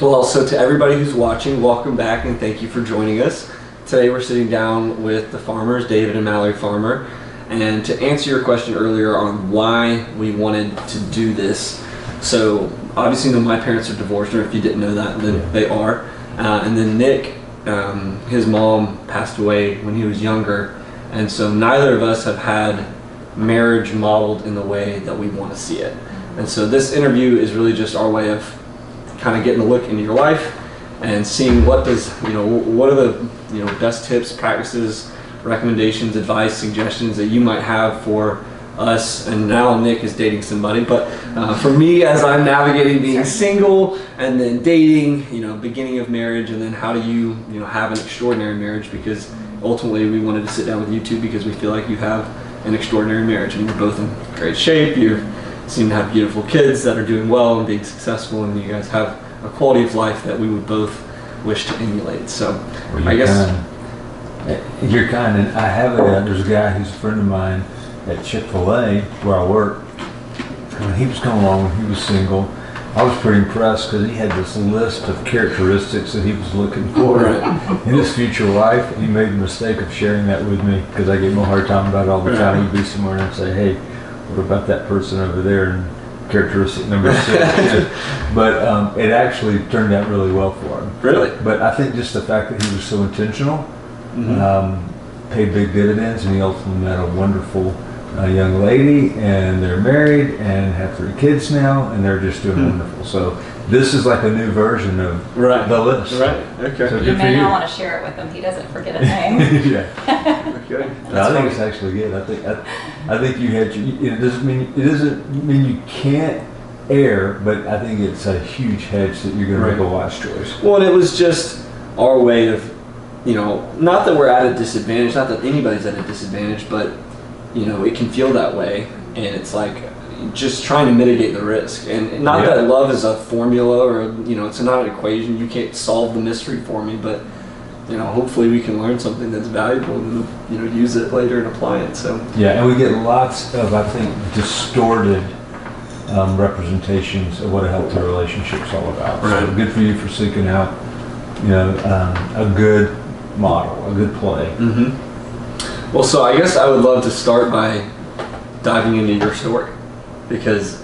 Well, so to everybody who's watching, welcome back and thank you for joining us. Today we're sitting down with the farmers, David and Mallory Farmer, and to answer your question earlier on why we wanted to do this. So obviously, my parents are divorced, or if you didn't know that, then they are. And then Nick, his mom passed away when he was younger, and so neither of us have had marriage modeled in the way that we want to see it. And so this interview is really just our way of kind of getting a look into your life and seeing what are the best tips, practices, recommendations, advice, suggestions that you might have for us. And now Nick is dating somebody, but for me, as I'm navigating being single and then dating, beginning of marriage, and then how do you have an extraordinary marriage, because ultimately we wanted to sit down with you two because we feel like you have an extraordinary marriage. I mean, you're both in great shape, you seem to have beautiful kids that are doing well and being successful, and you guys have a quality of life that we would both wish to emulate. So well, I guess you're kind, and I have there's a guy who's a friend of mine at Chick-fil-A where I work. When he was coming along when he was single, I was pretty impressed because he had this list of characteristics that he was looking for in his future wife. And he made the mistake of sharing that with me because I gave him a hard time about it all the time. He'd be somewhere and I'd say, hey, what about that person over there? And characteristic number 6. But it actually turned out really well for him. Really? But I think just the fact that he was so intentional paid big dividends, and he ultimately met a wonderful young lady, and they're married and have 3 kids now, and they're just doing wonderful. So this is like a new version of the list. Right. Okay. So you may not want to share it with him. He doesn't forget a name. Yeah. Okay. I think it's actually good. I think you had. It doesn't mean you can't err, but I think it's a huge hedge that you're going to make a wise choice. Well, and it was just our way of, not that we're at a disadvantage, not that anybody's at a disadvantage, but it can feel that way, and it's like just trying to mitigate the risk. And not that love is a formula or it's not an equation. You can't solve the mystery for me, but hopefully we can learn something that's valuable and use it later and apply it. So yeah, and we get lots of, I think, distorted representations of what a healthy relationship's all about. So good for you for seeking out a good model, a good play. Well, so I guess I would love to start by diving into your story, because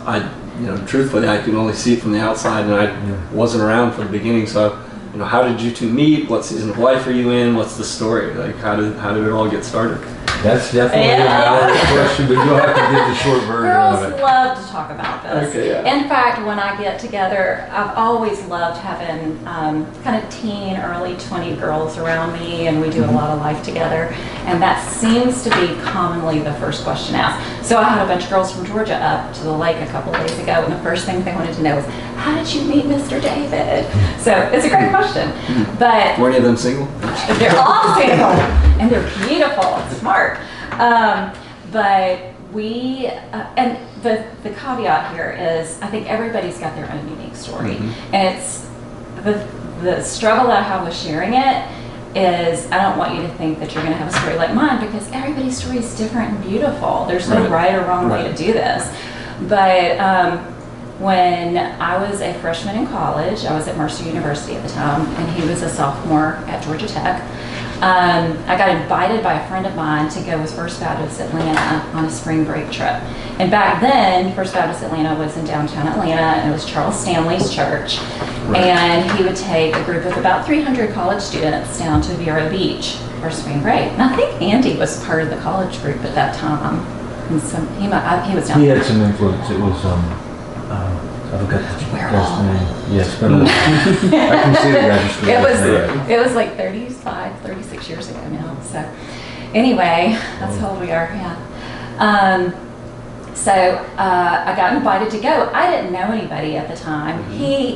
truthfully, I can only see it from the outside, and I wasn't around from the beginning. So, how did you two meet? What season of life are you in? What's the story? Like, how did it all get started? That's definitely a valid question, but you'll have to give the short version of it. Girls love to talk about this. Okay, yeah. In fact, when I get together, I've always loved having kind of teen, early 20 girls around me, and we do a lot of life together. And that seems to be commonly the first question asked. So I had a bunch of girls from Georgia up to the lake a couple days ago, and the first thing they wanted to know was, how did you meet Mr. David? So it's a great question. But were any of them single? they're all single, and they're beautiful and smart. But we, and the caveat here is, I think everybody's got their own unique story. And it's the struggle that I have with sharing it is, I don't want you to think that you're going to have a story like mine, because everybody's story is different and beautiful. There's no right or wrong way to do this. But when I was a freshman in college, I was at Mercer University at the time, and he was a sophomore at Georgia Tech. I got invited by a friend of mine to go with First Baptist Atlanta on a spring break trip. And back then, First Baptist Atlanta was in downtown Atlanta, and it was Charles Stanley's church. And he would take a group of about 300 college students down to Vero Beach for spring break. And I think Andy was part of the college group at that time. And so he was down there. He had some influence. It was, I forgot the guy's name. Yes, but I can see the guy. It was like 36 years ago now. So anyway, that's how old we are, yeah. So I got invited to go. I didn't know anybody at the time.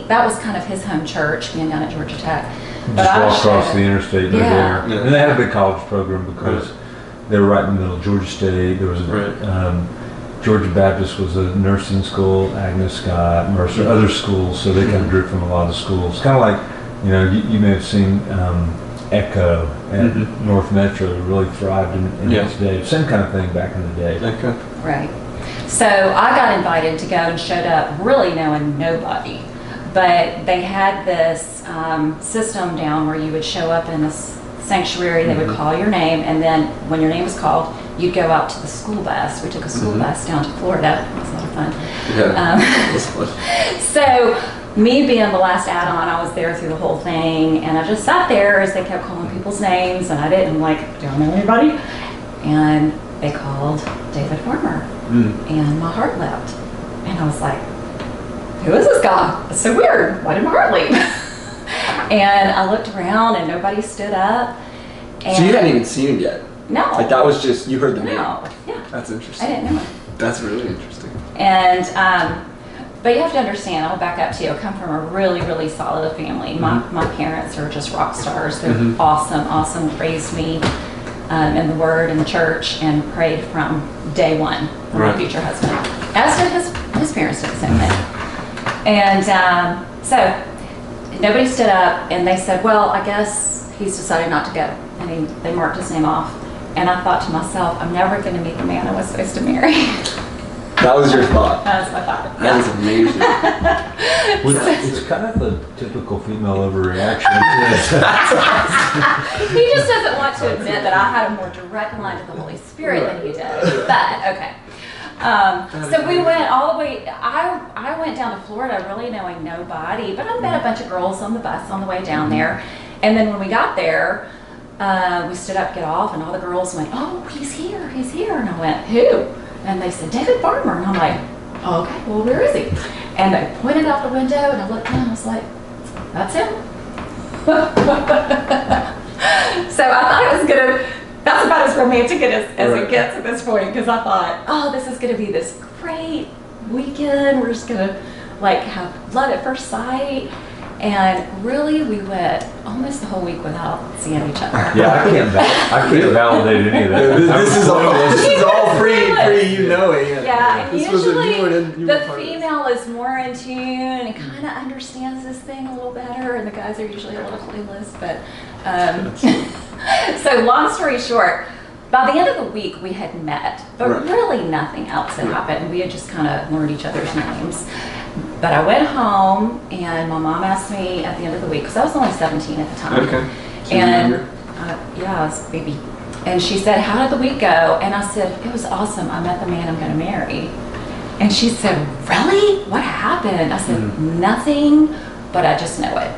That was kind of his home church, being down at Georgia Tech. But just walk across the interstate, they're there. And they had a big college program because they were right in the middle of Georgia State. There was Georgia Baptist was a nursing school, Agnes Scott, Mercer, other schools, so they kind of drew from a lot of schools. Kind of like, you may have seen Echo at North Metro really thrived in its day. Same kind of thing back in the day. Okay. Right. So I got invited to go and showed up really knowing nobody. But they had this system down where you would show up in this sanctuary, they would call your name, and then when your name was called, you'd go out to the school bus. We took a school bus down to Florida. It was a lot of fun. Yeah, it was fun. So me being the last add-on, I was there through the whole thing, and I just sat there as they kept calling people's names, and I didn't do I know anybody? And they called David Farmer, and my heart leapt. And I was like, who is this guy? It's so weird. Why did my heart leap? And I looked around and nobody stood up. And So you hadn't even seen him yet? No. Like that was just, you heard the name? No. Yeah. That's interesting. I didn't know it. That's really interesting. And, but you have to understand, I'll back up to you. I come from a really, really solid family. My parents are just rock stars. They're awesome. Raised me in the Word and the church and prayed from day one for my future husband. As did his parents did the same thing. And so nobody stood up, and they said, well, I guess he's decided not to go. And they marked his name off. And I thought to myself, I'm never going to meet the man I was supposed to marry. That was your thought? That was my thought. That is amazing. It's kind of a typical female overreaction. He just doesn't want to admit that I had a more direct line to the Holy Spirit than he did. But, okay. So we went all the way, I went down to Florida really knowing nobody, but I met a bunch of girls on the bus on the way down there. And then when we got there, we stood up, get off, and all the girls went, oh, he's here. And I went, who? And they said, David Farmer. And I'm like, oh, okay, well, where is he? And they pointed out the window, and I looked down, and I was like, that's him. So I thought it was that's about as romantic as it gets at this point, because I thought, oh, this is going to be this great weekend. We're just going to have love at first sight. And really, we went almost the whole week without seeing each other. Yeah, I can't validate any of that. This is all free you knowing. Yeah, and This was usually you the were part of this. female is more in tune and kind of understands this thing a little better, and the guys are usually a little clueless. But so long story short, by the end of the week we had met, but really nothing else had happened. We had just kind of learned each other's names. But I went home, and my mom asked me at the end of the week, because I was only 17 at the time. Okay. So And yeah, I was a baby. And she said, how did the week go? And I said, it was awesome. I met the man I'm going to marry. And she said, really? What happened? I said, nothing, but I just know it.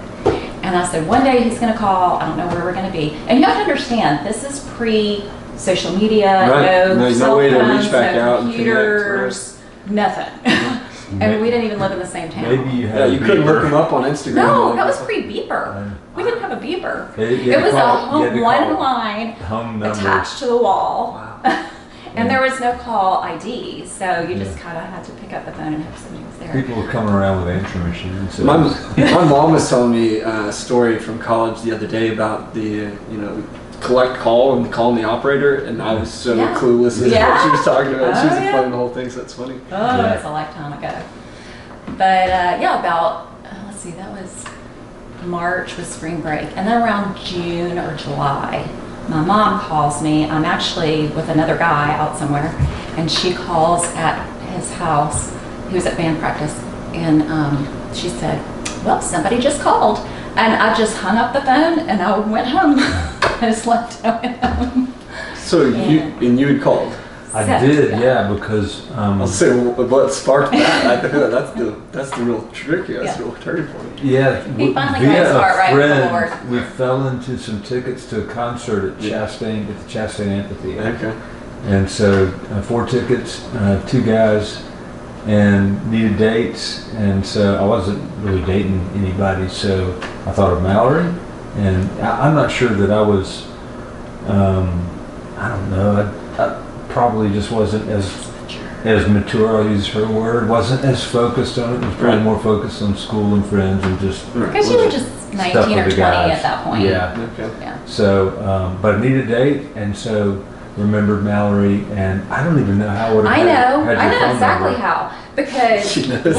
And I said, one day he's going to call. I don't know where we're going to be. And you have to understand, this is pre-social media, no cell way to phones, reach back no out and computers, nothing. And we didn't even live in the same town. Maybe you had you couldn't look him up on Instagram. No, that was pre-beeper. We didn't have a beeper. You It was had to one call line home number. attached to the wall. Wow. And there was no call ID, so you just kind of had to pick up the phone and hope somebody was there. People were coming around with answering machines. So My mom was telling me a story from college the other day about the, collect call and calling the operator, and I was so clueless as what she was talking about. She was explaining the whole thing, so that's funny. Oh, it's a lifetime ago. But about, let's see, that was March was spring break. And then around June or July, my mom calls me. I'm actually with another guy out somewhere, and she calls at his house. He was at band practice, and she said, well, somebody just called. And I just hung up the phone, and I went home. I just left it went home. So you had called? I did, yeah, because I'll say what sparked that. I think that's the real trick here. That's the real turning point. yeah, He finally got via his heart right with the Lord. we fell into some tickets to a concert at Chastain at the Chastain Amphitheater. Okay. And so 4 tickets, 2 guys, and needed dates, and so I wasn't really dating anybody, so I thought of Mallory, and I'm not sure that I was, I don't know, I probably just wasn't as mature, I'll use her word, wasn't as focused on it. It was probably more focused on school and friends and just Because you were just 19 or 20 at that point. Yeah. Okay. Yeah. So, but I needed a date, and so remembered Mallory, and I don't even know how I would have I know had your phone exactly number. how, because She knows.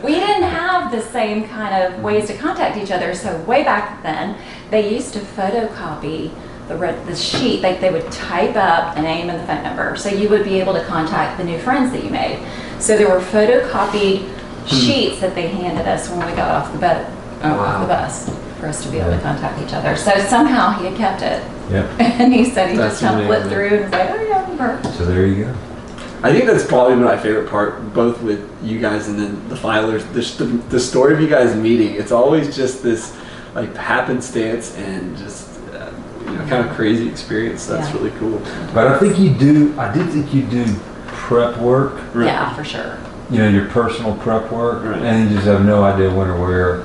we didn't have the same kind of ways to contact each other. So way back then, they used to photocopy the sheet. Like they would type up the name and the phone number, so you would be able to contact the new friends that you made. So there were photocopied sheets that they handed us when we got off the boat, off the bus, for us to be able to contact each other. So somehow he had kept it. Yep. And he said he That's just kind of flipped amazing. through and was like, oh yeah, remember. So there you go. I think that's probably my favorite part, both with you guys and then the filers. The story of you guys meeting, it's always just this like happenstance and just kind of crazy experience. That's really cool. But I did think you do prep work. Right. Yeah, for sure. Your personal prep work, Right. and you just have no idea when or where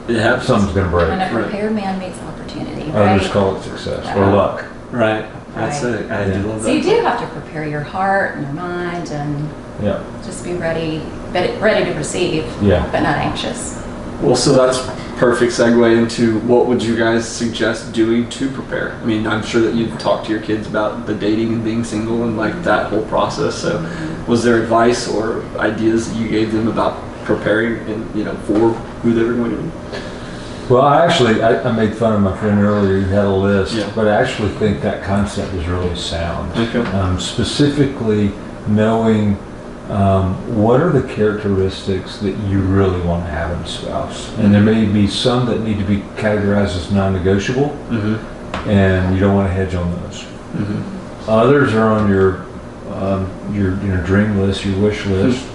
Yeah, something's going to break. When a prepared man meets opportunity, right? Others call it success or luck. right. That's Right. it. I do love that. So you do have to prepare your heart and your mind and Yeah. just be ready to receive, Yeah. but not anxious. Well, so that's perfect segue into what would you guys suggest doing to prepare? I mean, I'm sure that you've talked to your kids about the dating and being single and like that whole process. So was there advice or ideas that you gave them about preparing and, for who they were going to be? Well, I made fun of my friend earlier. He had a list, Yeah. but I actually think that concept is really sound. Okay. Specifically, knowing what are the characteristics that you really want to have in a spouse, and there may be some that need to be categorized as non-negotiable, and you don't want to hedge on those. Others are on your dream list, your wish list.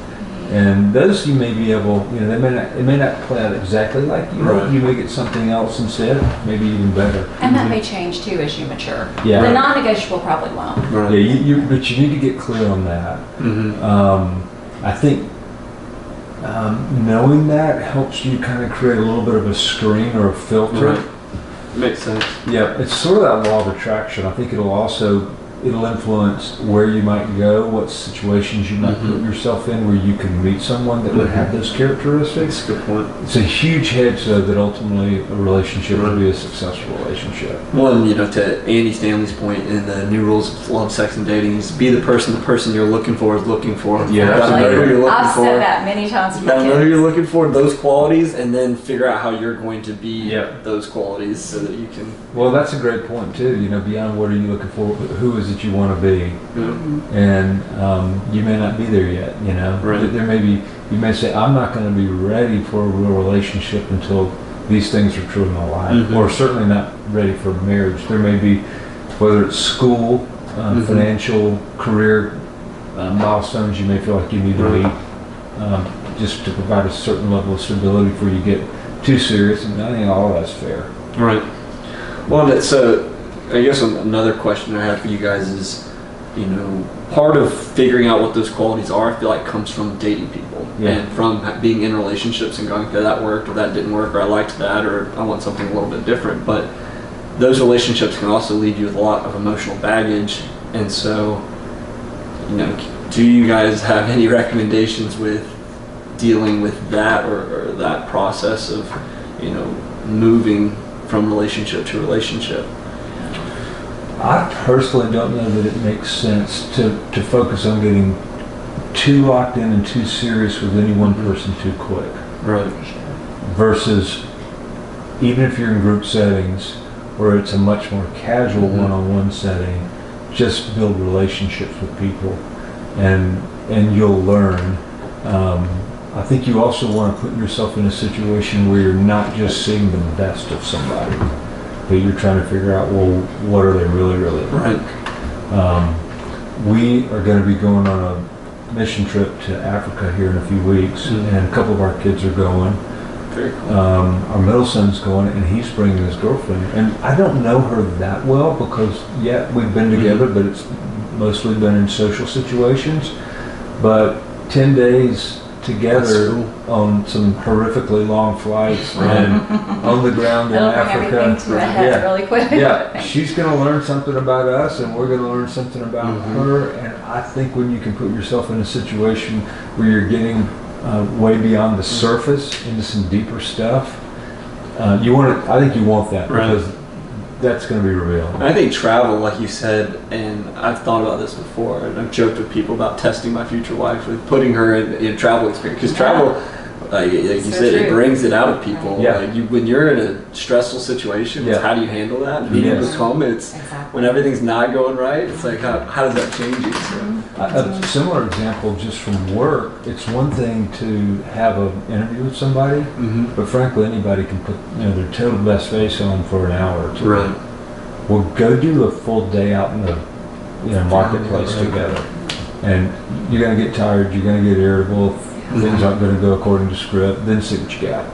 And those you may be able, it may not play out exactly like you hope. You may get something else instead, maybe even better. And that may change too as you mature. Yeah. The non-negotiable probably won't. Right. Yeah, but you need to get clear on that. I think knowing that helps you kind of create a little bit of a screen or a filter. Right. Makes sense. Yeah, it's sort of that law of attraction. I think it'll influence where you might go, what situations you might put yourself in where you can meet someone that would have those characteristics. That's a good point. It's a huge hedge, though, that ultimately a relationship will be a successful relationship. Well, and, to Andy Stanley's point in the New Rules of Love, Sex, and Dating is be the person you're looking for is looking for. Yeah, You gotta know who you're looking I've for. said that many times to You my gotta know who kids. you're looking for, those qualities, and then figure out how you're going to be those qualities so that you can. Well, that's a great point, too. Beyond what are you looking for, who is it you want to be? And you may not be there yet, Right. There may be, you may say, I'm not going to be ready for a real relationship until these things are true in my life, or certainly not ready for marriage. There may be, whether it's school, financial, career milestones you may feel like you need to meet just to provide a certain level of stability before you get too serious, and I think all of that's fair. Right. Well, so I guess another question I have for you guys is, part of figuring out what those qualities are, I feel like comes from dating people and from being in relationships and going, okay, that worked or that didn't work, or I liked that, or I want something a little bit different. But those relationships can also leave you with a lot of emotional baggage. And so, do you guys have any recommendations with dealing with that or that process of, moving from relationship to relationship? I personally don't know that it makes sense to focus on getting too locked in and too serious with any one person too quick. Right. Versus, even if you're in group settings where it's a much more casual one-on-one setting, just build relationships with people and you'll learn. I think you also want to put yourself in a situation where you're not just seeing the best of somebody, but you're trying to figure out, well, what are they really, really like? Right. We are going to be going on a mission trip to Africa here in a few weeks, and a couple of our kids are going. Very cool. Our middle son's going, and he's bringing his girlfriend. And I don't know her that well because, we've been together, but it's mostly been in social situations. But 10 days together on some horrifically long flights and on the ground in It'll bring Africa. everything to a head really quick. Yeah, she's going to learn something about us, and we're going to learn something about her. And I think when you can put yourself in a situation where you're getting way beyond the surface into some deeper stuff, I think you want that because that's going to be revealed. I think travel, like you said, and I've thought about this before, and I've joked with people about testing my future wife with putting her in travel experience. Because travel, like you So said, it true. brings it out of people. Yeah. Like when you're in a stressful situation, it's Yeah. how do you handle that? Meetings Yes. come, it's Exactly. when everything's not going right, it's like, how does that change you? So, A similar example just from work, it's one thing to have an interview with somebody, but frankly, anybody can put their total best face on for an hour or two. right. Well, go do a full day out in the marketplace Right. together. And you're going to get tired, you're going to get irritable, things aren't going to go according to script, then see what you got.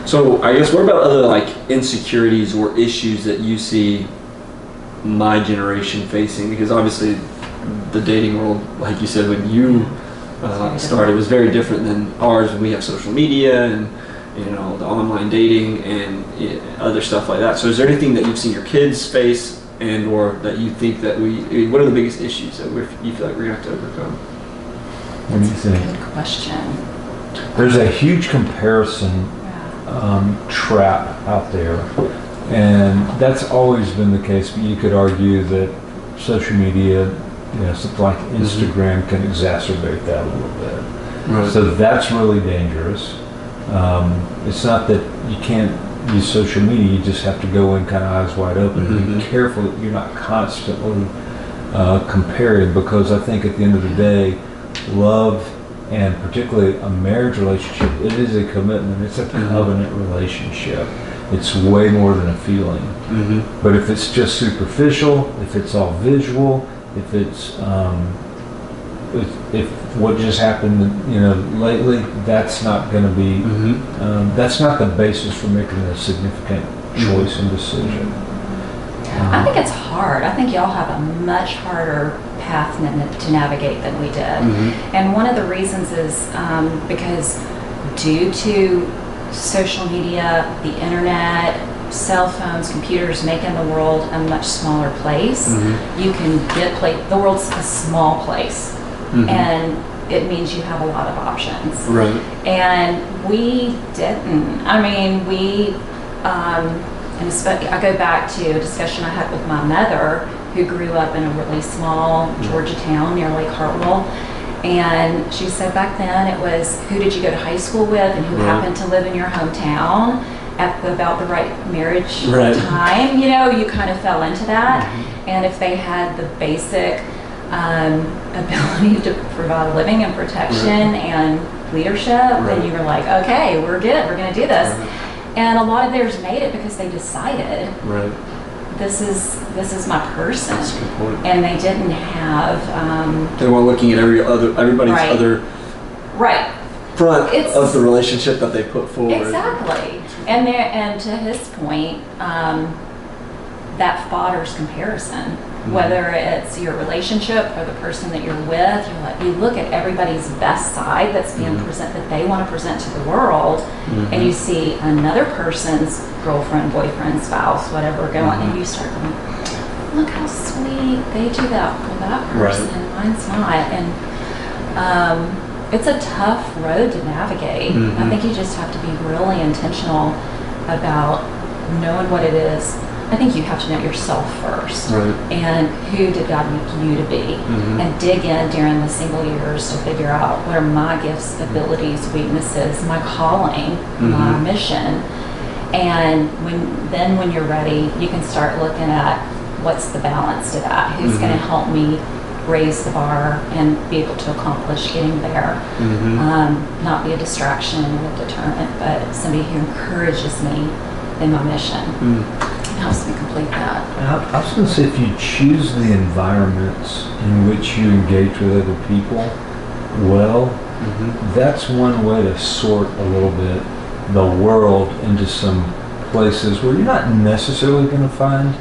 So I guess what about other like insecurities or issues that you see my generation facing? Because obviously the dating world, like you said, when you started, was very different than ours. We have social media and the online dating and other stuff like that. So is there anything that you've seen your kids face and or that you think that what are the biggest issues that you feel like we're going to have to overcome? What do you think? Good question. There's a huge comparison trap out there, and that's always been the case, but you could argue that social media, something like Instagram can exacerbate that a little bit. Right. So that's really dangerous. It's not that you can't use social media, you just have to go in kind of eyes wide open and be careful that you're not constantly comparing, because I think at the end of the day, love, and particularly a marriage relationship, it is a commitment. It's a covenant relationship. It's way more than a feeling. But if it's just superficial, if it's all visual, if it's if what just happened, lately, that's not going to be. That's not the basis for making a significant choice and decision. I think it's hard. I think y'all have a much harder path to navigate than we did. And one of the reasons is because due to social media, the internet, cell phones, computers making the world a much smaller place, you can the world's a small place. And it means you have a lot of options. Right. And we didn't. I mean, and I go back to a discussion I had with my mother, who grew up in a really small Georgia town near Lake Hartwell. And she said back then it was who did you go to high school with and who happened to live in your hometown at about the right marriage time. You kind of fell into that. And if they had the basic ability to provide living and protection and leadership, then you were like, okay, we're good, we're going to do this. And a lot of theirs made it because they decided, this is my person. That's a good point. And they didn't have. They weren't looking at everybody's other front of the relationship that they put forward. Exactly. And to his point, that fodders comparison. Whether it's your relationship or the person that you're with, you look at everybody's best side that's being that they want to present to the world, and you see another person's girlfriend, boyfriend, spouse, whatever going, and you start going, look how sweet they do that for that person, mine's not. And it's a tough road to navigate. I think you just have to be really intentional about knowing what it is. I think you have to know yourself first, and who did God make you to be, and dig in during the single years to figure out what are my gifts, abilities, weaknesses, my calling, my mission. And when you're ready, you can start looking at what's the balance to that. Who's going to help me raise the bar and be able to accomplish getting there? Not be a distraction or a deterrent, but somebody who encourages me in my mission. Helps me complete that. I was going to say, if you choose the environments in which you engage with other people that's one way to sort a little bit the world into some places where you're not necessarily going to find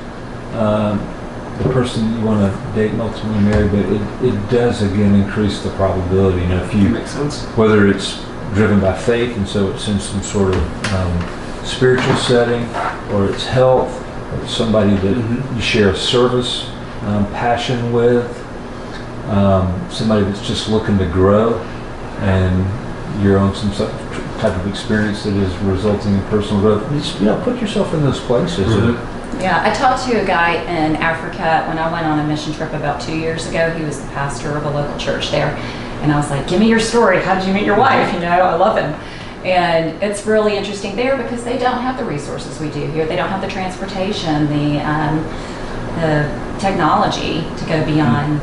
the person you want to date and ultimately marry, but it does again increase the probability. If you makes sense. Whether it's driven by faith and so it's in some sort of spiritual setting, or it's health, or it's somebody that you share a service passion with, somebody that's just looking to grow, and you're on some type of experience that is resulting in personal growth. Just put yourself in those places. Yeah, I talked to a guy in Africa when I went on a mission trip about 2 years ago. He was the pastor of a local church there. And I was like, give me your story. How did you meet your wife? You know, I love him. And it's really interesting there because they don't have the resources we do here. They don't have the transportation, the technology to go beyond,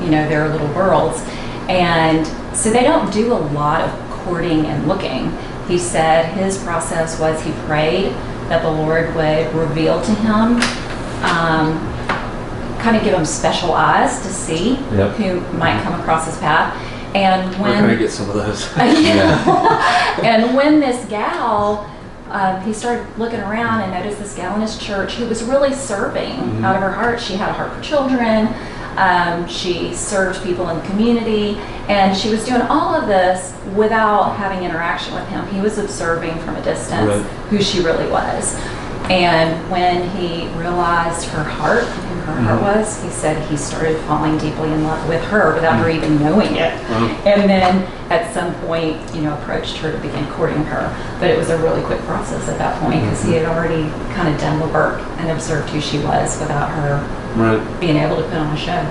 you know, their little worlds. And so they don't do a lot of courting and looking. He said his process was he prayed that the Lord would reveal to him, kind of give him special eyes to see who might come across his path. And when we're gonna get some of those. And when this gal, he started looking around and noticed this gal in his church who was really serving out of her heart. She had a heart for children. She served people in the community, and she was doing all of this without having interaction with him. He was observing from a distance who she really was. And when he realized her heart, who her heart was, he said he started falling deeply in love with her without her even knowing it. And then at some point, you know, approached her to begin courting her. But it was a really quick process at that point because he had already kind of done the work and observed who she was without her being able to put on a show.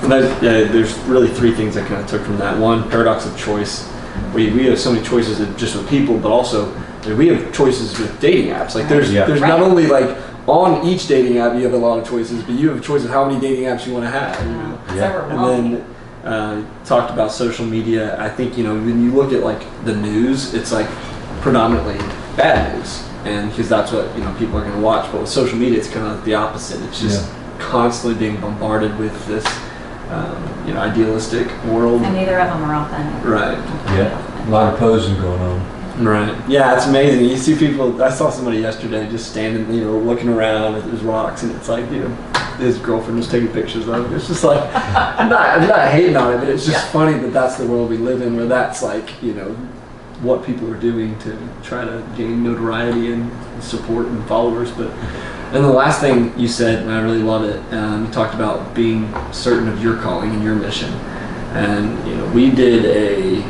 And there's really three things I kind of took from that. One, paradox of choice. We have so many choices just with people, but also we have choices with dating apps. Like there's not only like on each dating app you have a lot of choices, but you have a choice of how many dating apps you want to have. You know? And then talked about social media. I think, you know, when you look at like the news, it's like predominantly bad news, and because that's what, you know, people are going to watch. But with social media, it's kind of like the opposite. It's just constantly being bombarded with this you know, idealistic world. And neither of them are authentic. Right. Yeah. A lot of posing going on. Right. Yeah, it's amazing. You see people. I saw somebody yesterday just standing, you know, looking around at these rocks, and it's like, you know, his girlfriend was taking pictures of it. It's just like, I'm not hating on it, but it's just funny that that's the world we live in, where that's like, you know, what people are doing to try to gain notoriety and support and followers. But and the last thing you said, and I really love it, you talked about being certain of your calling and your mission. And, you know, we did a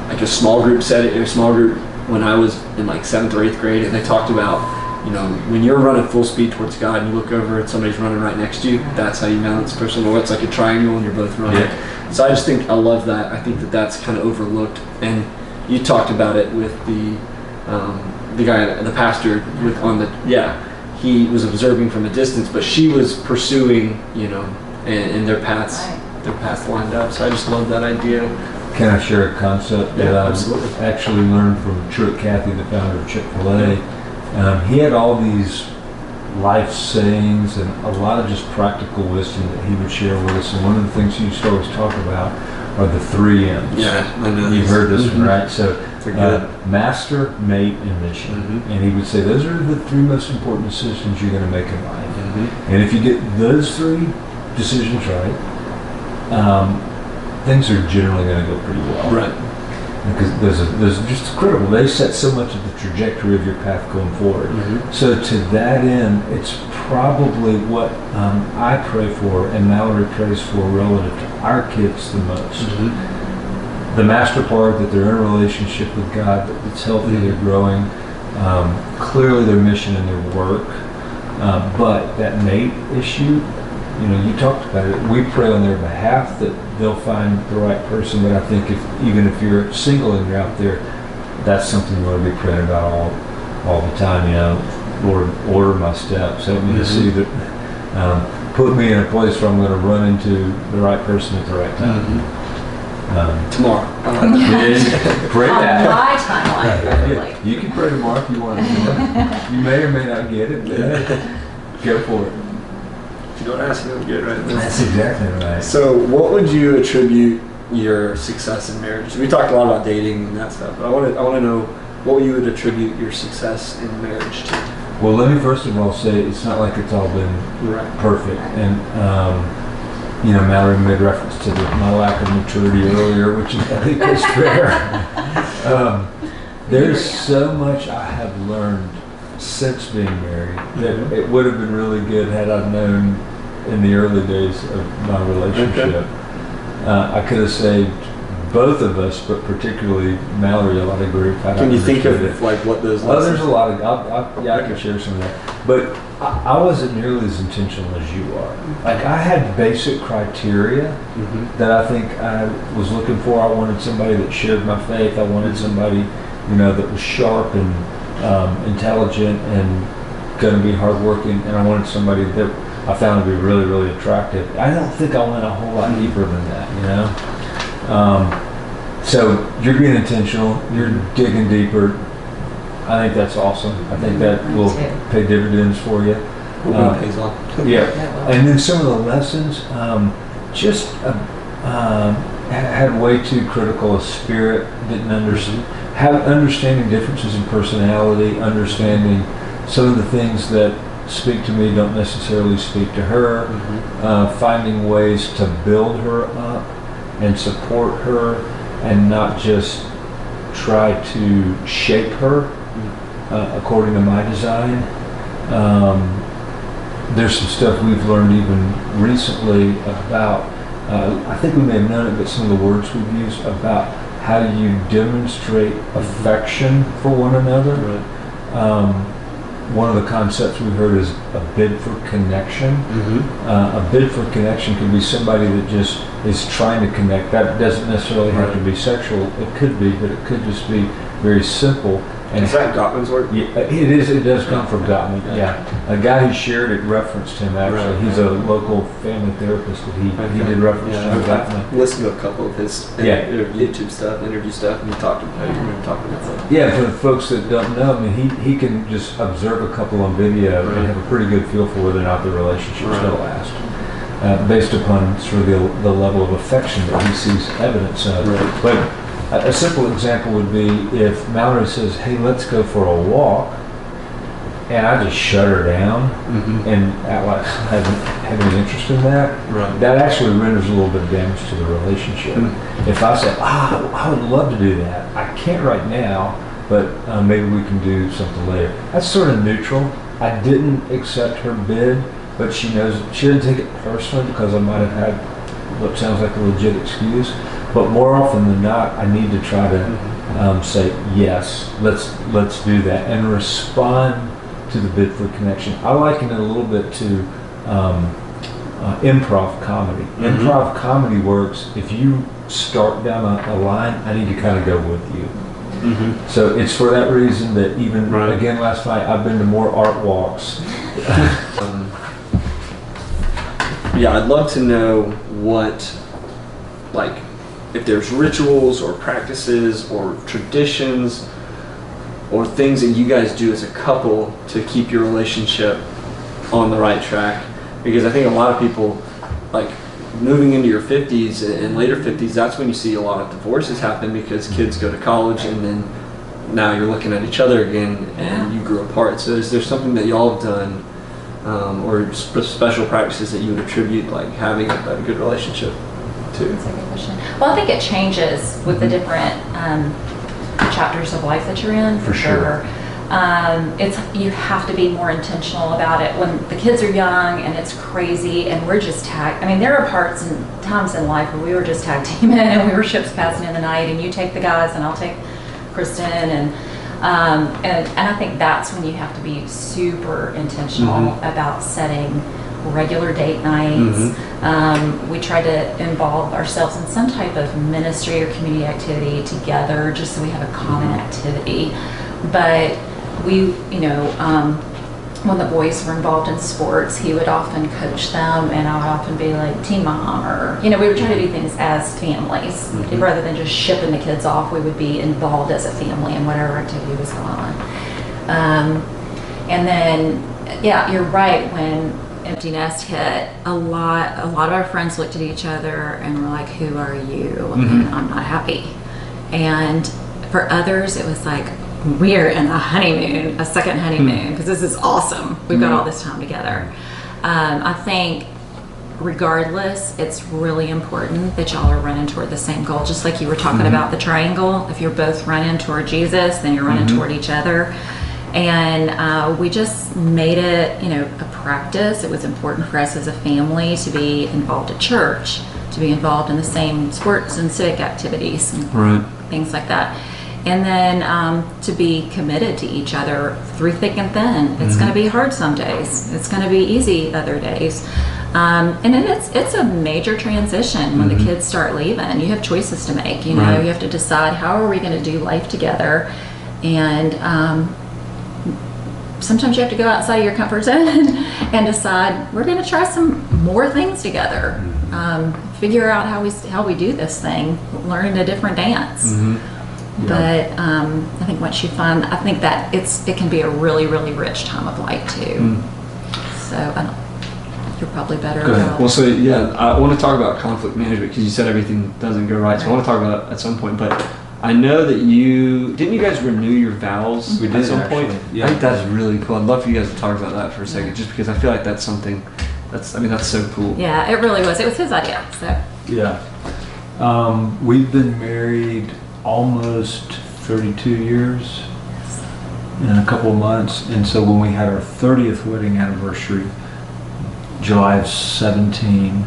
like a small group when I was in like 7th or 8th grade, and they talked about, you know, when you're running full speed towards God and you look over and somebody's running right next to you, that's how you know it's personal. Or it's like a triangle and you're both running. So I just think I love that. I think that that's kind of overlooked. And you talked about it with the guy, the pastor, he was observing from a distance, but she was pursuing, you know, and their paths lined up. So I just love that idea. Can I share a concept that I actually learned from Truett Cathy, the founder of Chick-fil-A? He had all these life sayings and a lot of just practical wisdom that he would share with us. And one of the things he used to always talk about are the 3 M's. Yeah, I know. You've heard this one, right? So, master, mate, and mission. And he would say those are the 3 most important decisions you're going to make in life. And if you get those 3 decisions right, things are generally going to go pretty well. Right. Because there's just critical. They set so much of the trajectory of your path going forward. So to that end, it's probably what I pray for and Mallory prays for relative to our kids the most. The master part, that they're in a relationship with God, that it's healthy, they're growing, clearly their mission and their work. But that mate issue, you know, you talked about it. We pray on their behalf that they'll find the right person. But I think even if you're single and you're out there, that's something you want to be praying about all the time. You know, Lord, order my steps. Help me to see that. Put me in a place where I'm going to run into the right person at the right time. Tomorrow. Pray that. On my timeline. You can pray tomorrow if you want to. You may or may not get it, but go for it. If you don't ask, you don't get, right? That's exactly right. So what would you attribute your success in marriage? We talked a lot about dating and that stuff, but I want to know what you would attribute your success in marriage to. Well, let me first of all say it's not like it's all been perfect. And, you know, Mallory made reference to my lack of maturity earlier, which I think is fair. There's so much I have learned since being married that it would have been really good had I known in the early days of my relationship. I could have saved both of us, but particularly Mallory, a lot of grief. Can you think of like what those Well, lessons? there's a lot of, I can share some of that. But I wasn't nearly as intentional as you are. Like, I had basic criteria that I think I was looking for. I wanted somebody that shared my faith. I wanted somebody, that was sharp and intelligent and going to be hardworking. And I wanted somebody that I found to be really, really attractive. I don't think I went a whole lot deeper than that, So you're being intentional. You're digging deeper. I think that's awesome. I think that will pay dividends for you. Pays off. Yeah, and then some of the lessons, had way too critical a spirit. Didn't understanding differences in personality, understanding some of the things that speak to me don't necessarily speak to her. Finding ways to build her up and support her, and not just try to shape her according to my design. There's some stuff we've learned even recently about, I think we may have known it, but some of the words we've used about how you demonstrate affection for one another. One of the concepts we heard is a bid for connection. A bid for connection can be somebody that just is trying to connect. That doesn't necessarily have to be sexual. It could be, but it could just be very simple. And is that Gottman's work? Yeah, it is. It does come from Gottman. Yeah, a guy who shared it referenced him. Actually, he's a local family therapist, but he did reference to Gottman. Listened to a couple of his YouTube stuff, interview stuff, and he talked about that. Yeah, for the folks that don't know, I mean, he can just observe a couple on video and have a pretty good feel for whether or not the relationship's going to last, based upon sort of the level of affection that he sees evidence of. But a simple example would be if Mallory says, "Hey, let's go for a walk," and I just shut her down and act like I have any interest in that. That actually renders a little bit of damage to the relationship. If I say, I would love to do that, I can't right now, but maybe we can do something later. That's sort of neutral. I didn't accept her bid, but she knows she didn't take it personally because I might have had what sounds like a legit excuse. But more often than not, I need to try to say, yes, let's do that, and respond to the bid for connection. I liken it a little bit to improv comedy. Improv comedy works if you start down a line, I need to kind of go with you. So it's for that reason that even, again, last night, I've been to more art walks. I'd love to know what, if there's rituals or practices or traditions or things that you guys do as a couple to keep your relationship on the right track. Because I think a lot of people, moving into your 50s and later 50s, that's when you see a lot of divorces happen because kids go to college and then now you're looking at each other again and you grew apart. So is there something that y'all have done or special practices that you would attribute having a good relationship to? That's a good question. Well, I think it changes with the different chapters of life that you're in. For sure. You have to be more intentional about it when the kids are young and it's crazy and we're just there are parts and times in life where we were just tag teaming and we were ships passing in the night and you take the guys and I'll take Kristen and I think that's when you have to be super intentional about setting regular date nights. We try to involve ourselves in some type of ministry or community activity together just so we have a common activity. But we, when the boys were involved in sports, he would often coach them and I would often be like team mom or, we would try to do things as families. Rather than just shipping the kids off, we would be involved as a family in whatever activity was going on. And then, you're right, when empty nest hit, a lot of our friends looked at each other and were like, who are you? And I'm not happy. And for others, it was like, we're in a honeymoon, a second honeymoon, because this is awesome. We've got all this time together. I think regardless, it's really important that y'all are running toward the same goal. Just like you were talking about the triangle, if you're both running toward Jesus, then you're running toward each other. And we just made it, a practice. It was important for us as a family to be involved at church, to be involved in the same sports and civic activities and Right. things like that. And then to be committed to each other through thick and thin. It's going to be hard some days. It's going to be easy other days. And then it's a major transition when the kids start leaving. You have choices to make. You know, Right. you have to decide, how are we going to do life together? And sometimes you have to go outside of your comfort zone and decide, we're going to try some more things together. Figure out how we do this thing, learning a different dance. But I think once you find, I think that it can be a really, really rich time of life too. So you're probably better about. Well, so yeah, I want to talk about conflict management because you said everything doesn't go right. So I want to talk about it at some point. But I know that didn't you guys renew your vows We at did, some actually. point? Yeah. I think that's really cool. I'd love for you guys to talk about that for a second, just because I feel like that's something that's so cool. Yeah, it really was. It was his idea. So Yeah. We've been married almost 32 years in a couple of months. And so when we had our 30th wedding anniversary, July of 17,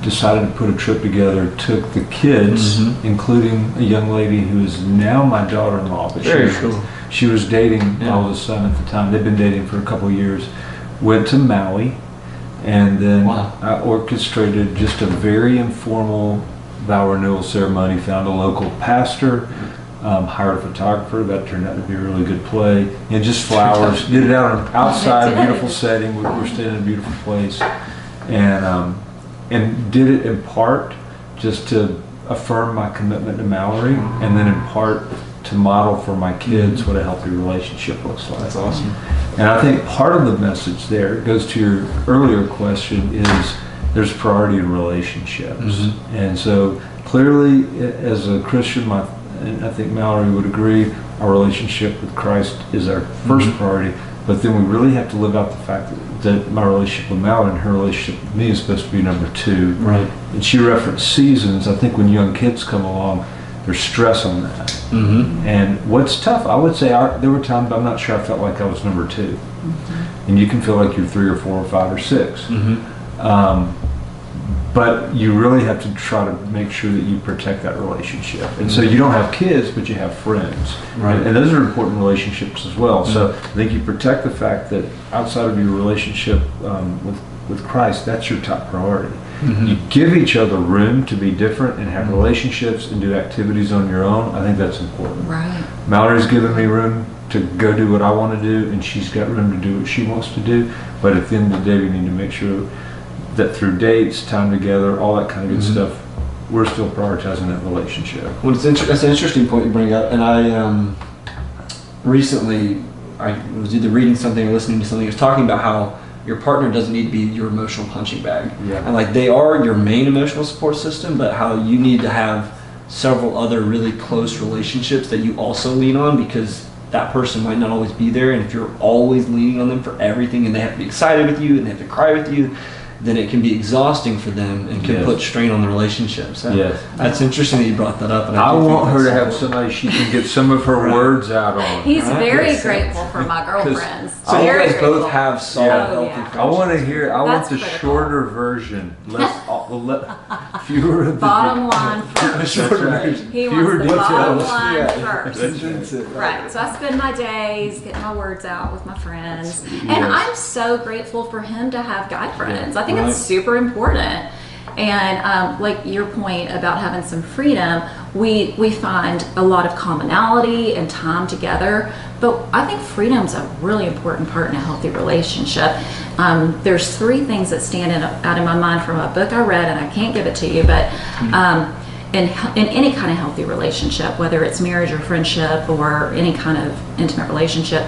decided to put a trip together, took the kids, including a young lady who is now my daughter-in-law, but Very cool. she was dating my oldest son at the time. They'd been dating for a couple of years. Went to Maui, and then Wow. I orchestrated just a very informal vow renewal ceremony, found a local pastor, hired a photographer. That turned out to be a really good play. And just flowers. Did it outside, beautiful setting. We're staying in a beautiful place, and did it in part just to affirm my commitment to Mallory, and then in part to model for my kids what a healthy relationship looks like. That's awesome. And I think part of the message there goes to your earlier question is there's priority in relationships. And so clearly as a Christian, and I think Mallory would agree, our relationship with Christ is our first priority, but then we really have to live out the fact that my relationship with Mallory and her relationship with me is supposed to be number two. Right. And she referenced seasons. I think when young kids come along, there's stress on that. And what's tough, I would say there were times I'm not sure I felt like I was number two. And you can feel like you're 3 or 4 or 5 or 6. But you really have to try to make sure that you protect that relationship. And so you don't have kids, but you have friends. Right. And those are important relationships as well. So I think you protect the fact that outside of your relationship with Christ, that's your top priority. You give each other room to be different and have relationships and do activities on your own. I think that's important. right. Mallory's given me room to go do what I want to do, and she's got room to do what she wants to do. But at the end of the day, we need to make sure that through dates, time together, all that kind of good stuff, we're still prioritizing that relationship. Well, that's an interesting point you bring up, and I recently I was either reading something or listening to something. It was talking about how your partner doesn't need to be your emotional punching bag, and like they are your main emotional support system, but how you need to have several other really close relationships that you also lean on, because that person might not always be there, and if you're always leaning on them for everything, and they have to be excited with you and they have to cry with you, then it can be exhausting for them and can put strain on the relationship. So that's interesting that you brought that up. And I do think want her that's to have somebody she can get some of her words out on. He's Right. very Yes. grateful for my girlfriends. So you Very guys grateful. both have solid, Yeah. Oh, healthy yeah. friendships. I want to hear. I want That's the critical. shorter version. Fewer of the Bottom line first. Shorter right. version. He Fewer wants the bottom details. line Yeah. first. That's it. Right. So I spend my days getting my words out with my friends. And Yes. I'm so grateful for him to have guy friends. I think Right. it's super important. And like your point about having some freedom, we find a lot of commonality and time together. But I think freedom's a really important part in a healthy relationship. There's 3 things that stand out in my mind from a book I read, and I can't give it to you, but in any kind of healthy relationship, whether it's marriage or friendship or any kind of intimate relationship,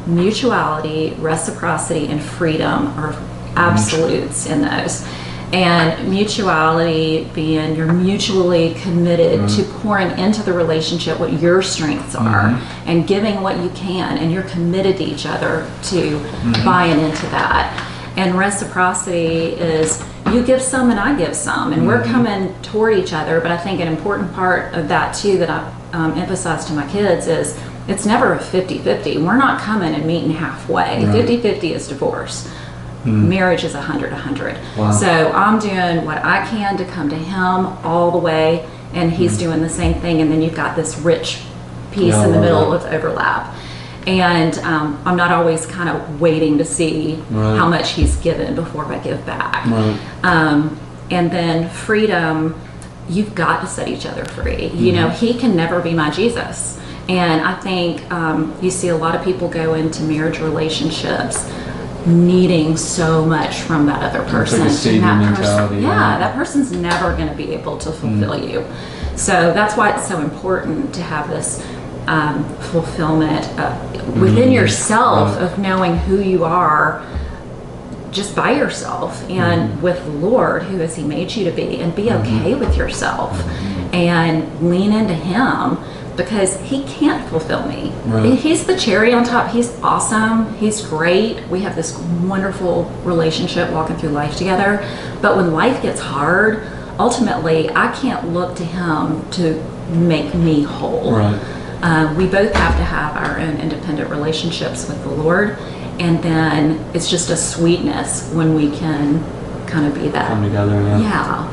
mutuality, reciprocity, and freedom are absolutes in those. And mutuality being you're mutually committed to pouring into the relationship what your strengths are and giving what you can, and you're committed to each other to buying into that. And reciprocity is you give some and I give some, and we're coming toward each other. But I think an important part of that too that I emphasize to my kids is it's never a 50-50. We're not coming and meeting halfway. 50-50 is divorce. Marriage is 100. Wow. So I'm doing what I can to come to him all the way, and he's doing the same thing. And then you've got this rich piece Yeah, I in the love middle that. of overlap. And I'm not always kind of waiting to see Right. how much he's given before I give back. Right. And then freedom, you've got to set each other free. You know, he can never be my Jesus. And I think you see a lot of people go into marriage relationships needing so much from that other person. like a savior And that mentality, yeah, right? that person's never going to be able to fulfill you. So that's why it's so important to have this fulfillment within yourself Right. of knowing who you are just by yourself and with the Lord, who has He made you to be, and be okay with yourself and lean into Him, because He can't fulfill me. Right. He's the cherry on top. He's awesome. He's great. We have this wonderful relationship walking through life together. But when life gets hard, ultimately, I can't look to Him to make me whole. Right. We both have to have our own independent relationships with the Lord, and then it's just a sweetness when we can kind of be that. Come together. Yeah. Yeah.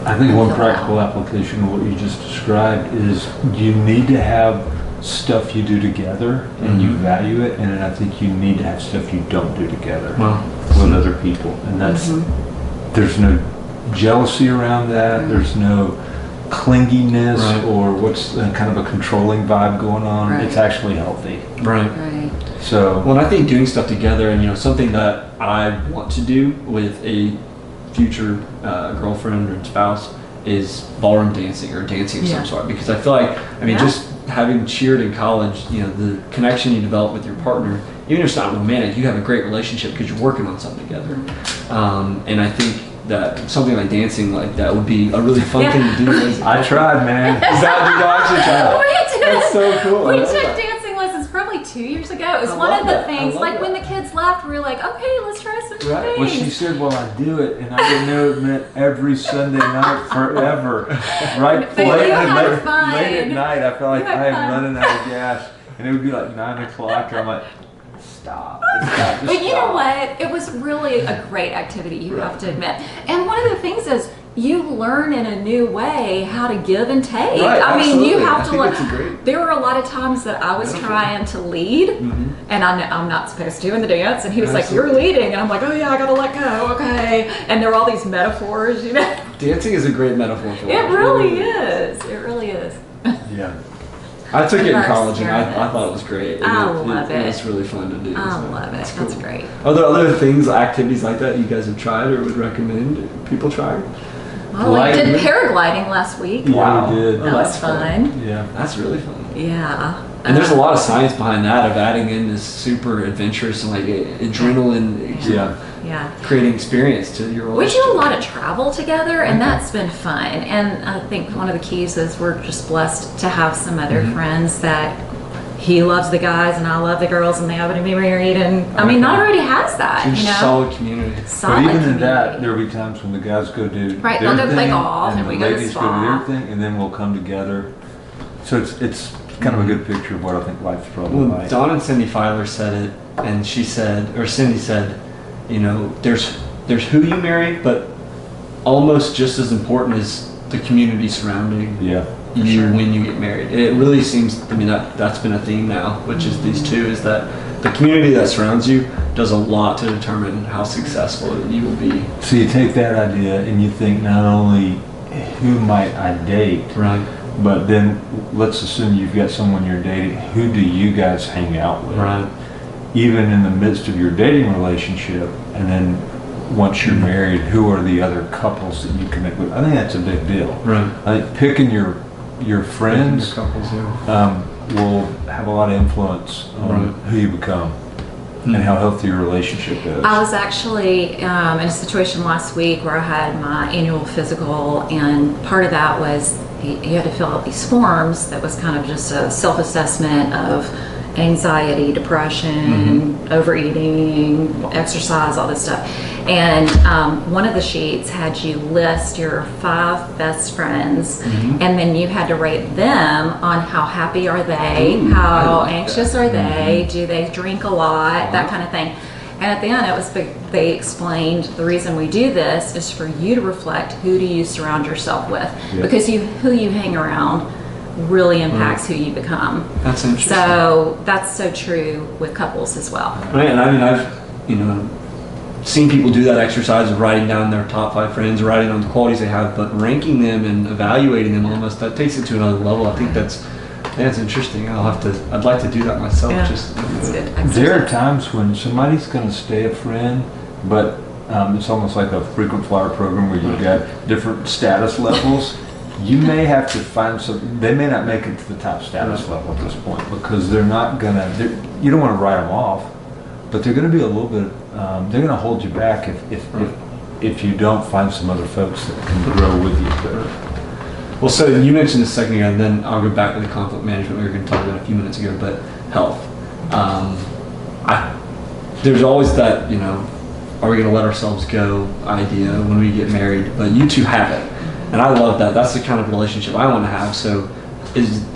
I think one Fill practical application of what you just described is you need to have stuff you do together and you value it, and then I think you need to have stuff you don't do together Wow. with other people, and that's there's no jealousy around that. There's no clinginess Right. or what's kind of a controlling vibe going on. Right. It's actually healthy. Right. Right. So Well, and I think doing stuff together, and something that I want to do with a future girlfriend or spouse is ballroom dancing or dancing of Yeah. some sort. Because I feel like, Yeah. just having cheered in college, the connection you develop with your partner, even if it's not romantic, you have a great relationship because you're working on something together. And I think that something like dancing like that would be a really fun Yeah. thing to do. I tried, man. Is that you actually try? We did. That's so cool. I We love took that. dancing lessons probably 2 years ago. It was I one love of the that. I things, love like when the that. kids left, we were like, okay, let's try some new Right. things. Well, she said, well, I do it, and I didn't know it meant every Sunday night forever. Right But you had fun. late at night, I felt like You had I am fun. running out of gas, and it would be like 9 o'clock, and I'm like, stop. Just But you know stop. what? It was really a great activity, you have to admit. And one of the things is you learn in a new way how to give and take. Right, I mean, you absolutely. I have to think learn. it's a great- There were a lot of times that I was trying to lead, and I'm not supposed to in the dance, and he was like, Absolutely. "You're leading," and I'm like, "Oh yeah, I gotta let go, okay." And there were all these metaphors, Dancing is a great metaphor for It life. really is. It really is. Yeah. I took it in Love college and I experiments. thought it was great. I love it. It's really fun to do. I so love it. it's That's cool. great. Are there other things, activities like that you guys have tried or would recommend people try? Well, we Gliding. did paragliding last week. Yeah, we did. That Oh, was that's fun. fun. Yeah. That's really fun. Yeah. And there's a lot of science behind that of adding in this super adventurous and like adrenaline, Yeah. Yeah. creating experience to your We relationship. do a lot of travel together, and that's been fun. And I think one of the keys is we're just blessed to have some other friends that he loves the guys and I love the girls, and they happen to be married. And I mean, not everybody has that, Huge, you know. solid community. But Solid even in community. that, there'll be times when the guys go do Right, their they'll go play thing, golf, and the we go to ladies go spa. to their thing, and then we'll come together. So it's kind of a good picture of what I think life's probably Well, like. Dawn and Cindy Filer said it, and she said, or Cindy said, there's who you marry, but almost just as important is the community surrounding Yeah. you when you get married. It really seems, that's been a theme now, which is these two, is that the community that surrounds you does a lot to determine how successful you will be. So you take that idea and you think not only who might I date, Right. but then let's assume you've got someone you're dating. Who do you guys hang out with? Right. Even in the midst of your dating relationship, and then once you're married, who are the other couples that you connect with? I think that's a big deal. Right. I think picking your friends Couples, yeah. will have a lot of influence on Right. who you become and how healthy your relationship is. I was actually in a situation last week where I had my annual physical, and part of that was you had to fill out these forms that was kind of just a self-assessment of anxiety, depression, overeating, exercise, all this stuff. And one of the sheets had you list your 5 best friends, and then you had to rate them on how happy are they, Ooh, I how like anxious that. are they, do they drink a lot, that kind of thing. And at the end, they explained the reason we do this is for you to reflect who do you surround yourself with, because who you hang around really impacts who you become. That's interesting. So that's so true with couples as well. Right, and I mean, I've seen people do that exercise of writing down their top 5 friends, writing on the qualities they have, but ranking them and evaluating them almost, that takes it to another level. I think that's interesting. I'd like to do that myself. Yeah, Just that's good. There are times when somebody's going to stay a friend, but it's almost like a frequent flyer program where you've got different status levels. You may have to find they may not make it to the top status level at this point because they're not going to, you don't want to write them off, but they're going to be a little bit, they're going to hold you back if you don't find some other folks that can grow with you. Well, so you mentioned this a second ago, and then I'll go back to the conflict management we were going to talk about a few minutes ago, but health. There's always that, are we going to let ourselves go idea when we get married, but you two have it. And I love that. That's the kind of relationship I want to have. So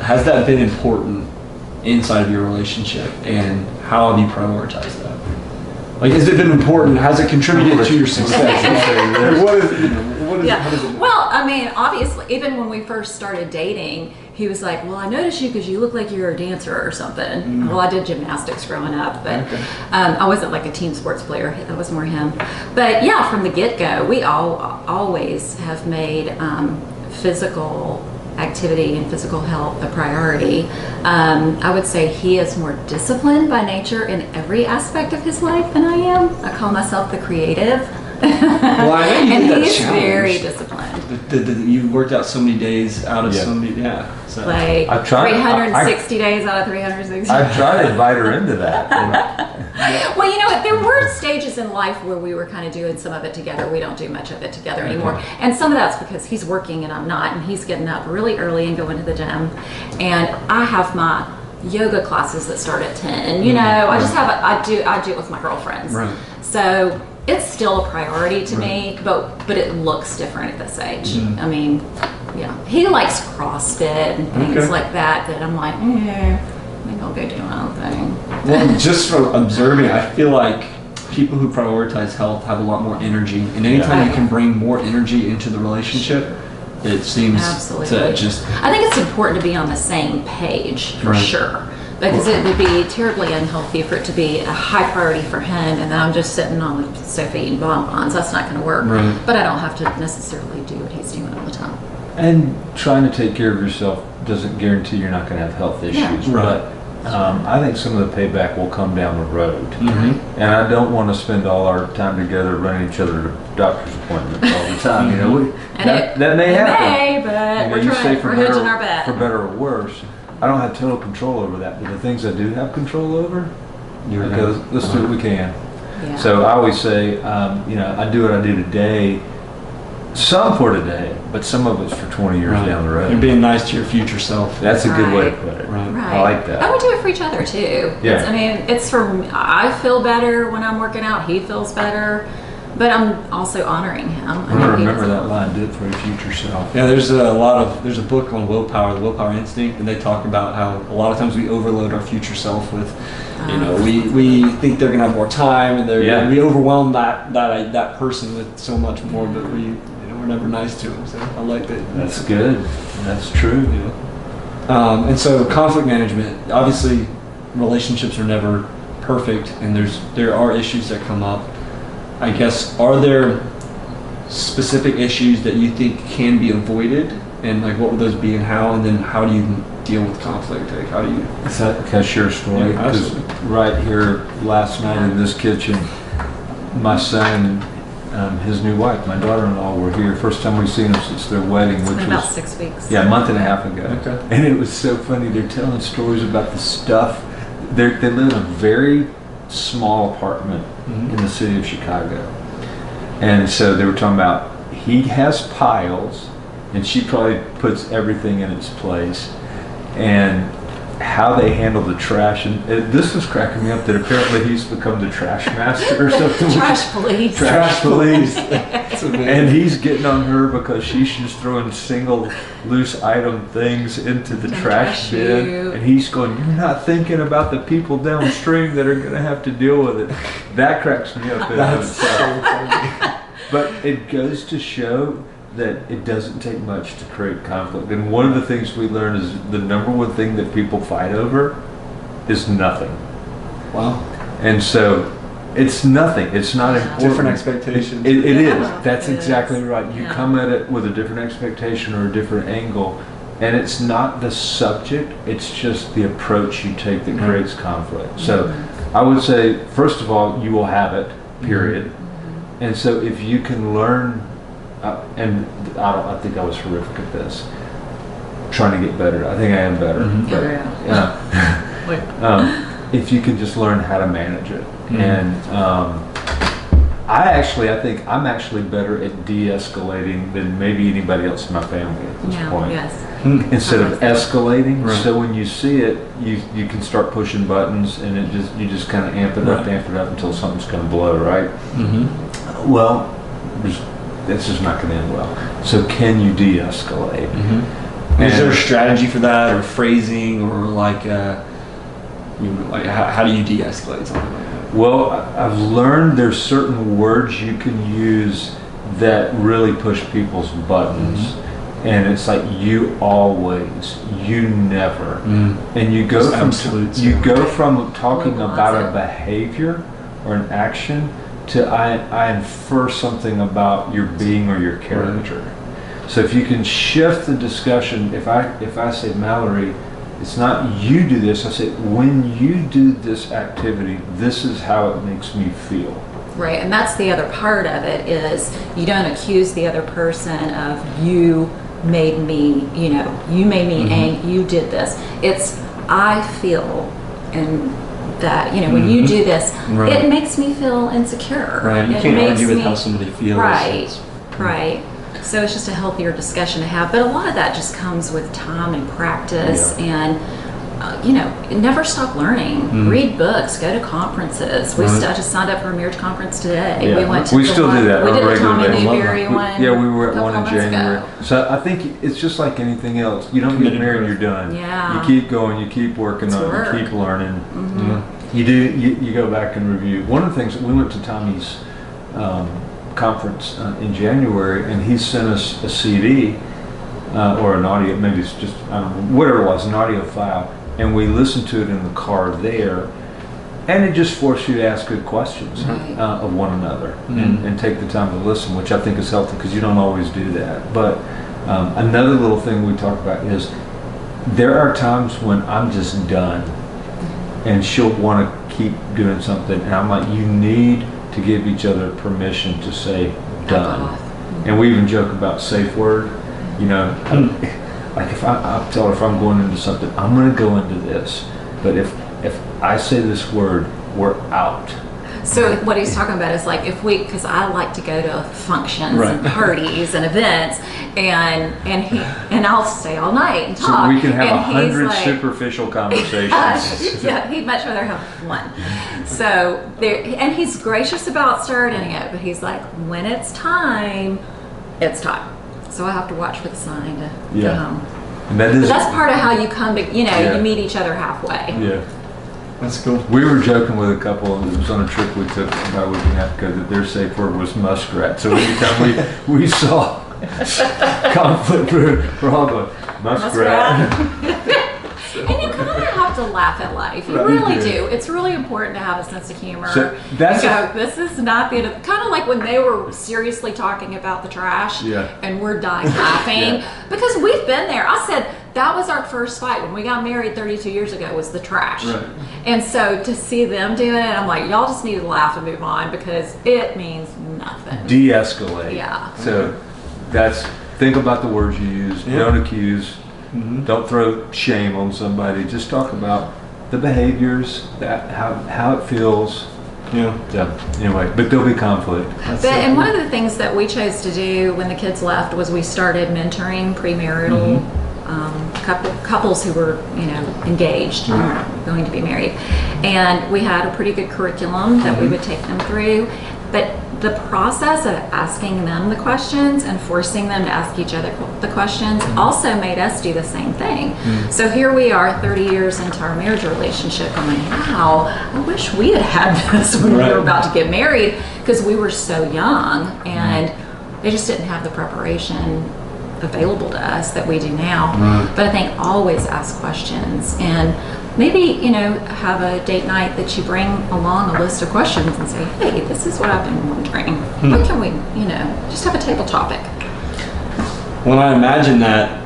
has that been important inside of your relationship, and how have you prioritized that? Like, has it been important? Has it contributed to your success? Yeah. Well, I mean, obviously, even when we first started dating, he was like, well, I noticed you because you look like you're a dancer or something. Well, I did gymnastics growing up, but I wasn't like a team sports player. That was more him. But yeah, from the get-go, we always have made physical activity and physical health a priority. I would say he is more disciplined by nature in every aspect of his life than I am. I call myself the creative. Well, I know you and did that he's challenge. very disciplined. You worked out so many days out of so many, So. Like I've tried, 360 days out of 360. I've tried to invite her into that. Well, you know what? There were stages in life where we were kind of doing some of it together. We don't do much of it together anymore. And some of that's because he's working and I'm not, and he's getting up really early and going to the gym. And I have my yoga classes that start at 10. I just have I do it with my girlfriends. Right. So it's still a priority to me, but it looks different at this age. I mean, yeah, he likes CrossFit and things like that I'm like, maybe I'll go do my own thing. Well, just from observing, I feel like people who prioritize health have a lot more energy, and anytime you can bring more energy into the relationship, it seems to just. I think it's important to be on the same page for sure. Because it would be terribly unhealthy for it to be a high priority for him, and then I'm just sitting on the sofa eating bonbons. That's not going to work. Right. But I don't have to necessarily do what he's doing all the time. And trying to take care of yourself doesn't guarantee you're not going to have health issues. Yeah. Right. But I think some of the payback will come down the road. Mm-hmm. And I don't want to spend all our time together running each other to doctor's appointments all the time. That may happen. But we're trying. We're hedging our bet. For better or worse. I don't have total control over that, but the things I do have control over, let's do what we can. Yeah. So I always say, I do what I do today, some for today, but some of it's for 20 years down the road. You're being nice to your future self. That's a good way to put it. Right. I like that. And we do it for each other too. Yeah. It's for me. I feel better when I'm working out. He feels better. But I'm also honoring him. I'm going to remember that line, do it for your future self. Yeah, there's a book on willpower, the willpower instinct, and they talk about how a lot of times we overload our future self with, we think they're going to have more time, and we overwhelm that person with so much more, but we're never nice to them. So I like that. That's good. That's true. And so conflict management, obviously relationships are never perfect, and there are issues that come up. I guess, are there specific issues that you think can be avoided, and like what would those be, and how, and then how do you deal with conflict? Like how do you? Can I share a story? Yeah, because right here last night in this kitchen, my son and his new wife, my daughter-in-law, were here. First time we've seen them since their wedding, which was about 6 weeks. Yeah, a month and a half ago. Okay. And it was so funny. They're telling stories about the stuff. They live in a very small apartment in the city of Chicago. And so they were talking about he has piles and she probably puts everything in its place. And how they handle the trash. And this was cracking me up that apparently he's become the trash master or something. Trash police. Trash police. And he's getting on her because she's just throwing single loose item things into the trash bin. And he's going, you're not thinking about the people downstream that are going to have to deal with it. That cracks me up. That's so funny. But it goes to show that it doesn't take much to create conflict. And one of the things we learned is the number one thing that people fight over is nothing. Wow. And so it's nothing. It's not important. Different expectations. It is. Yeah, That's it exactly is. right. You Yeah. come at it with a different expectation or a different angle. And it's not the subject, it's just the approach you take that creates conflict. So I would say, first of all, you will have it, period. And so if you can learn, and I think I was horrific at this, trying to get better. I think I am better. But, if you can just learn how to manage it. And I think I'm actually better at de-escalating than maybe anybody else in my family at this point. Yes. Instead of escalating, Right. so when you see it, you can start pushing buttons, and you just kind of amp it up until something's going to blow, right? Well, this is not going to end well. So can you de-escalate? Is there a strategy for that, or phrasing, or like how do you de-escalate something like that? Well, I've learned there's certain words you can use that really push people's buttons. And it's like you always, you never, and you go from talking about a behavior or an action to I infer something about your being or your character. So if you can shift the discussion, if I say, Mallory, it's not you do this, I say, when you do this activity, this is how it makes me feel. Right, and that's the other part of it is you don't accuse the other person of you made me, you made me angry, you did this. It's I feel, and that, when you do this, it makes me feel insecure. Right, you can't argue with how somebody feels. Right. So it's just a healthier discussion to have. But a lot of that just comes with time and practice and, never stop learning. Read books, go to conferences. I just signed up for a marriage conference today. Yeah. We went to we still do that. We on did a the regular Tommy basis. Newberry one. We were at one in couple months January. ago. So I think it's just like anything else. You don't get married, you're done. Yeah. You keep going, you keep working on it, you keep learning. You go back and review. One of the things, we went to Tommy's conference in January, and he sent us a CD or an audio, maybe it's just, I don't know, whatever it was, an audio file, and we listened to it in the car there, and it just forced you to ask good questions of one another and take the time to listen, which I think is healthy because you don't always do that. But another little thing we talk about is there are times when I'm just done, and she'll want to keep doing something, and I'm like, you need to give each other permission to say done. And we even joke about safe word. Like if I'll tell her if I'm going into something, I'm going to go into this. But if I say this word, we're out. So what he's talking about is like because I like to go to functions and parties and events, and I'll stay all night and talk. So we can have and 100 superficial conversations. Yeah, he'd much rather have one. So and he's gracious about starting it, but he's like, when it's time, it's time. So I have to watch for the sign to go home. And but that's part of how you come to, you meet each other halfway. Yeah. That's cool. We were joking with a couple, and it was on a trip we took about a week and a half ago, that their safe word was muskrat. So anytime we saw conflict, we're all going, muskrat. And you kind of have to laugh at life. You really do. It's really important to have a sense of humor. So that's this is not the end of, kind of like when they were seriously talking about the trash, and we're dying laughing because we've been there. I said that was our first fight when we got married 32 years ago was the trash. And so to see them doing it, I'm like, y'all just need to laugh and move on because it means nothing. De-escalate. Yeah. So think about the words you use. Don't accuse. Don't throw shame on somebody. Just talk about the behaviors, how it feels. Anyway, but there'll be conflict. And one of the things that we chose to do when the kids left was we started mentoring premarital couples who were, engaged, going to be married. And we had a pretty good curriculum that we would take them through. But the process of asking them the questions and forcing them to ask each other the questions also made us do the same thing. So here we are 30 years into our marriage relationship. I'm like, wow, I wish we had had this when we were about to get married, because we were so young and they just didn't have the preparation available to us that we do now. But I think always ask questions, and maybe, have a date night that you bring along a list of questions and say, hey, this is what I've been wondering. What can we, just have a table topic. Well, I imagine that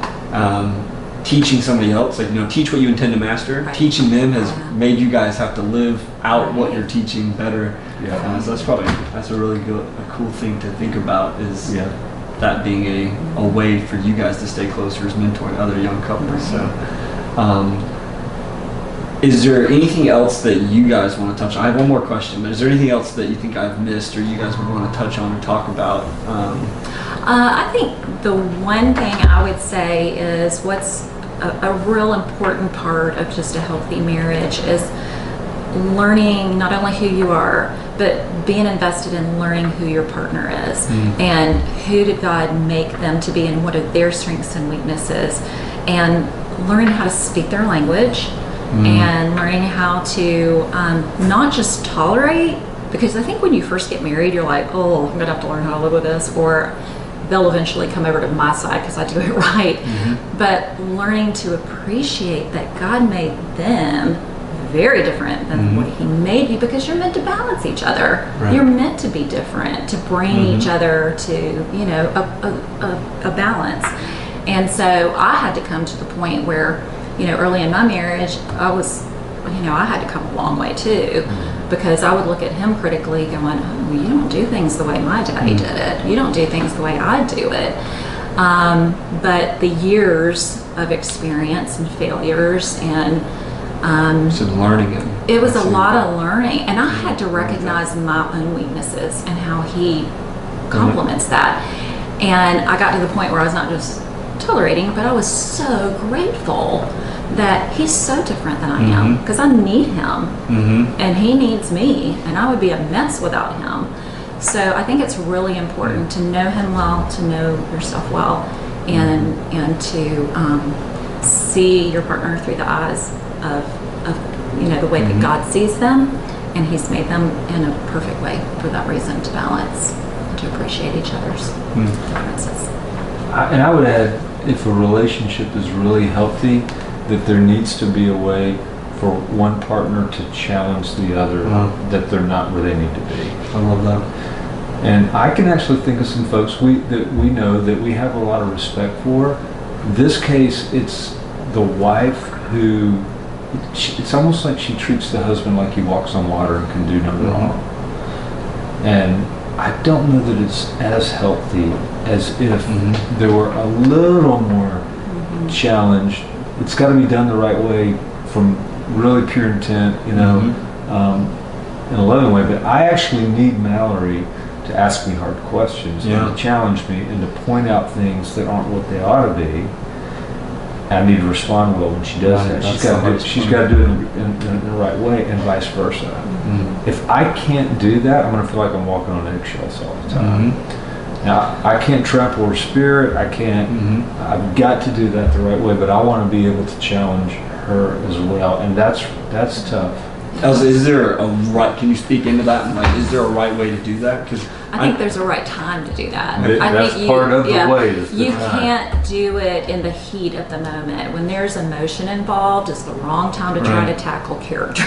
teaching somebody else, teach what you intend to master, Right. teaching them has made you guys have to live out what you're teaching better. So that's a really good, a cool thing to think about, is that being a way for you guys to stay closer, is mentoring other young couples. So is there anything else that you guys want to touch on? I have one more question, but is there anything else that you think I've missed or you guys would want to touch on or talk about? I think the one thing I would say is what's a real important part of just a healthy marriage is learning not only who you are, but being invested in learning who your partner is and who did God make them to be and what are their strengths and weaknesses, and learning how to speak their language and learning how to not just tolerate, because I think when you first get married, you're like, oh, I'm going to have to learn how to live with this, or they'll eventually come over to my side because I do it right. But learning to appreciate that God made them very different than what He made you, because you're meant to balance each other. Right. You're meant to be different, to bring each other to, a balance. And so I had to come to the point where, early in my marriage, I had to come a long way too, because I would look at him critically going, oh, you don't do things the way my daddy did it. You don't do things the way I do it. But the years of experience and failures and So learning it. It was a lot of learning, and I had to recognize my own weaknesses and how He complements that. And I got to the point where I was not just tolerating, but I was so grateful that He's so different than I am, because I need Him and He needs me, and I would be a mess without Him. So I think it's really important to know Him well, to know yourself well, and to see your partner through the eyes of the way that God sees them, and He's made them in a perfect way for that reason, to balance, to appreciate each other's differences. And I would add, if a relationship is really healthy, that there needs to be a way for one partner to challenge the other, that they're not where they need to be. I love that. And I can actually think of some folks that we know that we have a lot of respect for. In this case, it's the wife who, it's almost like she treats the husband like he walks on water and can do no wrong. And I don't know that it's as healthy as if there were a little more challenge. It's got to be done the right way, from really pure intent, in a loving way. But I actually need Mallory to ask me hard questions and to challenge me and to point out things that aren't what they ought to be. I need to respond well when she does that. She's got to do it in the right way, and vice versa. If I can't do that, I'm going to feel like I'm walking on eggshells all the time. Now, I can't trample her spirit. I can't. I've got to do that the right way, but I want to be able to challenge her as well, and that's tough. Elsa, is there a right? Can you speak into that? And is there a right way to do that? Because I think there's a right time to do that. That's part of the way. Is the you time. can't do it in the heat of the moment. When there's emotion involved, it's the wrong time to try to tackle character.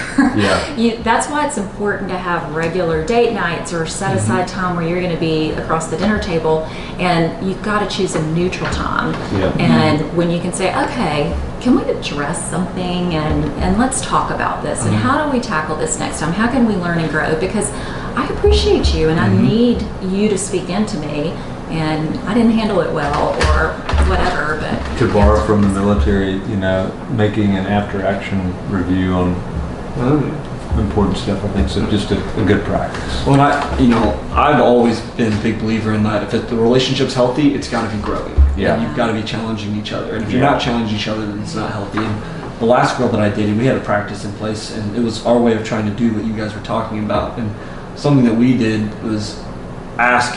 That's why it's important to have regular date nights or set aside time where you're going to be across the dinner table, and you've got to choose a neutral time. And when you can say, okay, can we address something and let's talk about this, and how do we tackle this next time? How can we learn and grow? Because I appreciate you, and I need you to speak into me, and I didn't handle it well or whatever. But to borrow from the military, making an after-action review on important stuff, I think, so just a good practice. Well, I've always been a big believer in that. If the relationship's healthy, it's got to be growing. Yeah. And you've got to be challenging each other. And if you're not challenging each other, then it's not healthy. And the last girl that I dated, we had a practice in place, and it was our way of trying to do what you guys were talking about. And something that we did was ask,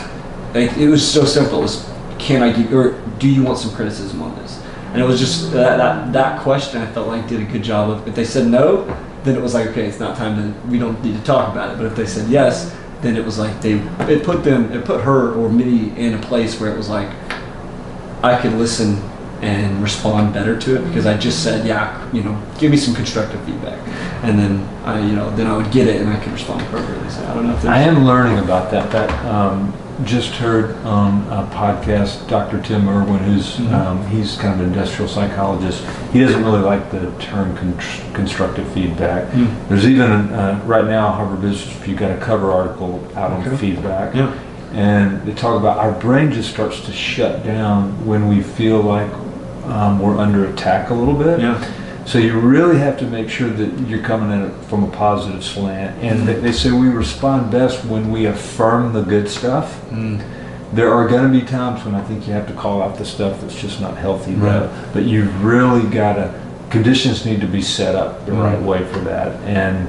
like, it was so simple. It was, can I give, or do you want some criticism on this? And it was just that question I felt like did a good job of. If they said no, then it was like, okay, it's not time to, we don't need to talk about it. But if they said yes, then it was like it put her or me in a place where it was like I could listen and respond better to it because I just said, yeah, give me some constructive feedback, and then I would get it and I could respond appropriately. So I don't know if I am learning about that. Just heard on a podcast, Dr. Tim Irwin, who's he's kind of an industrial psychologist. He doesn't really like the term constructive feedback. There's even right now, Harvard Business Review got a cover article out on feedback. Yeah. And they talk about our brain just starts to shut down when we feel like we're under attack a little bit. Yeah. So you really have to make sure that you're coming at it from a positive slant. And they say we respond best when we affirm the good stuff. There are going to be times when I think you have to call out the stuff that's just not healthy, but you've really got to, conditions need to be set up the right way for that. And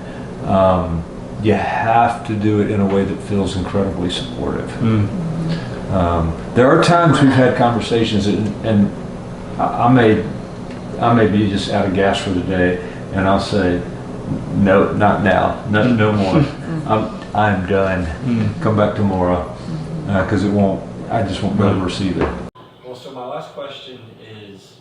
you have to do it in a way that feels incredibly supportive. There are times we've had conversations, and I may be just out of gas for the day, and I'll say, no, not now, no more. I'm done. Come back tomorrow, because I just won't be able to receive it. Well, so my last question is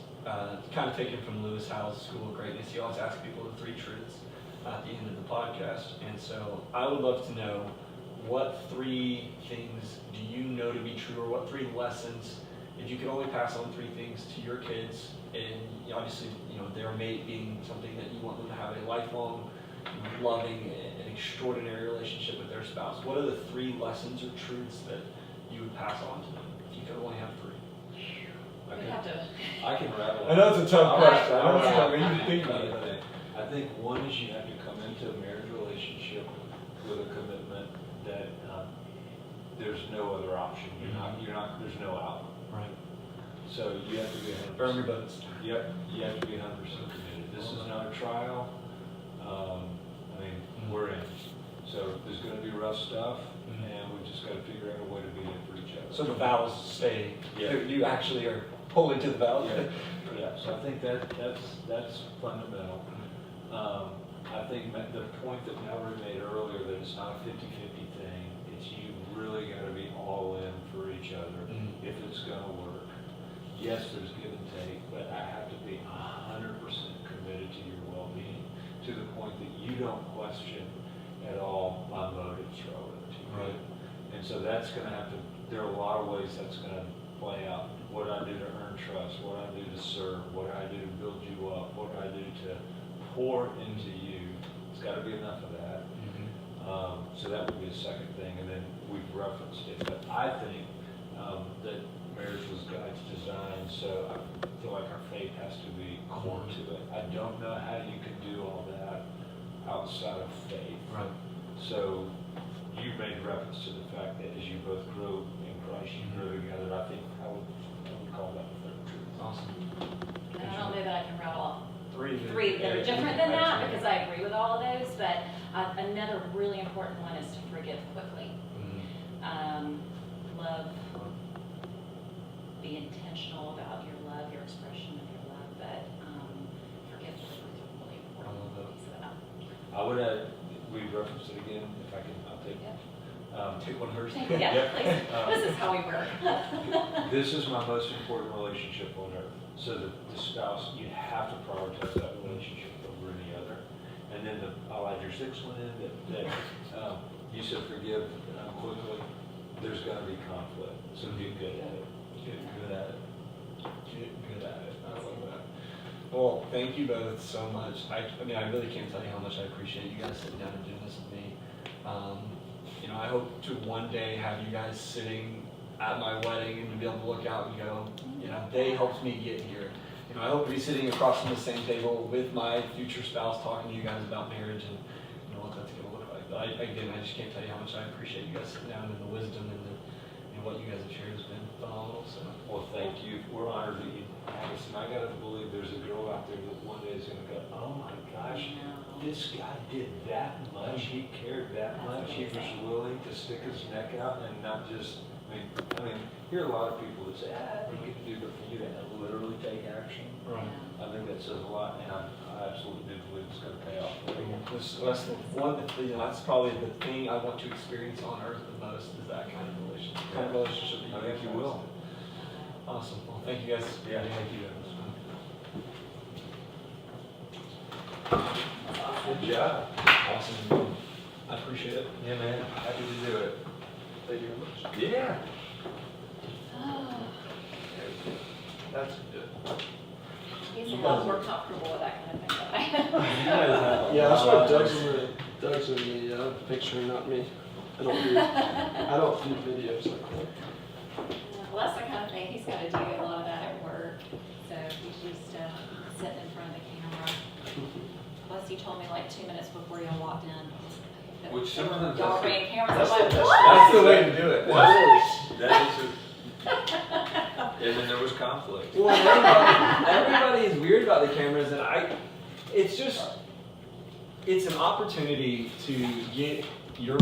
kind of taken from Lewis Howes' School of Greatness. He always asks people the 3 truths at the end of the podcast, and so I would love to know, what 3 things do you know to be true, or what 3 lessons, if you could only pass on 3 things to your kids, and obviously, their mate being something that you want them to have a lifelong, loving, and extraordinary relationship with their spouse. What are the 3 lessons or truths that you would pass on to them if you could only have 3? I can rattle. I know it's a tough question. I know it's tough. You need to think about it. I think one is you have to come into a marriage relationship with a commitment that there's no other option. There's no out. Right. So you have to be 100%. Burn your boats. Yep, you have to be 100% committed. This is not a trial. We're in. So there's going to be rough stuff, and we've just got to figure out a way to be there for each other. So the vows stay. Yeah. You actually are pulling to the vows. Yeah. So I think that's fundamental. I think the point that Mallory made earlier, that it's not a 50-50 thing. It's you really got to be all in for each other if it's going to work. Yes, there's give and take, but I have to be 100% committed to your well-being, to the point that you don't question at all my motives relative to you. Right. And so that's going to have to, there are a lot of ways that's going to play out. What I do to earn trust, what I do to serve, what I do to build you up, what I do to pour into you. It's got to be enough of that. So that would be the second thing, and then we've referenced it. But I think that marriage was God's design, so I feel like our faith has to be core to it. I don't know how you can do all that outside of faith. Right. So you made reference to the fact that as you both grow in Christ, you grow together. I think I would call that the third truth. Awesome. And I don't know that I can rattle off 3 that are different than that, because I agree with all of those, but another really important one is to forgive quickly. Love, be intentional about your love, your expression of your love, but forgive quickly is a really important piece of that. I would add, we referenced it again, if I can, I'll take Take one first. Yeah, please. This is how we work. This is my most important relationship on earth. So the spouse, you have to prioritize that relationship over any other. And then I'll add your 6th one in, that you said forgive quickly. There's going to be conflict, so be good at it. Get good at it. I love that. Well, thank you both so much. I really can't tell you how much I appreciate you guys sitting down and doing this with me. I hope to one day have you guys sitting at my wedding and to be able to look out and go, they helped me get here. I hope to be sitting across from the same table with my future spouse talking to you guys about marriage and know what that's gonna look like. But again, I just can't tell you how much I appreciate you guys sitting down, and the wisdom and what you guys have shared has been phenomenal. So, Well, thank you. We're honored that you have us, and I gotta believe there's a girl out there that one day is gonna go, oh my gosh, this guy did that much, he cared that much, he was willing to stick his neck out and not just, I mean, hear a lot of people that say, I think you can do, but for you to literally take action, right. I think that says a lot, and I absolutely do believe it's gonna pay off. That's the one, that's probably the thing I want to experience on earth the most is that kind of relationship. Kind of relationship that I think you will. Awesome. Well, thank you guys. Yeah, thank you. Good job. Awesome. I appreciate it. Yeah, man, happy to do it. Thank you very much. Yeah. Oh, That's good. he's a lot more comfortable with that kind of thing than I am. Yeah, that's why Doug's in the picture, not me. I don't do videos like that. Well, that's the kind of thing, he's got to do a lot of that at work, so he's used to sitting in front of the camera. Plus, he told me like 2 minutes before y'all walked in. Which sometimes Y'all that's ran the- cameras, that's I'm like, the- what? That's the way to do it. That is and then there was conflict. Well, everybody is weird about the cameras, and it's an opportunity to get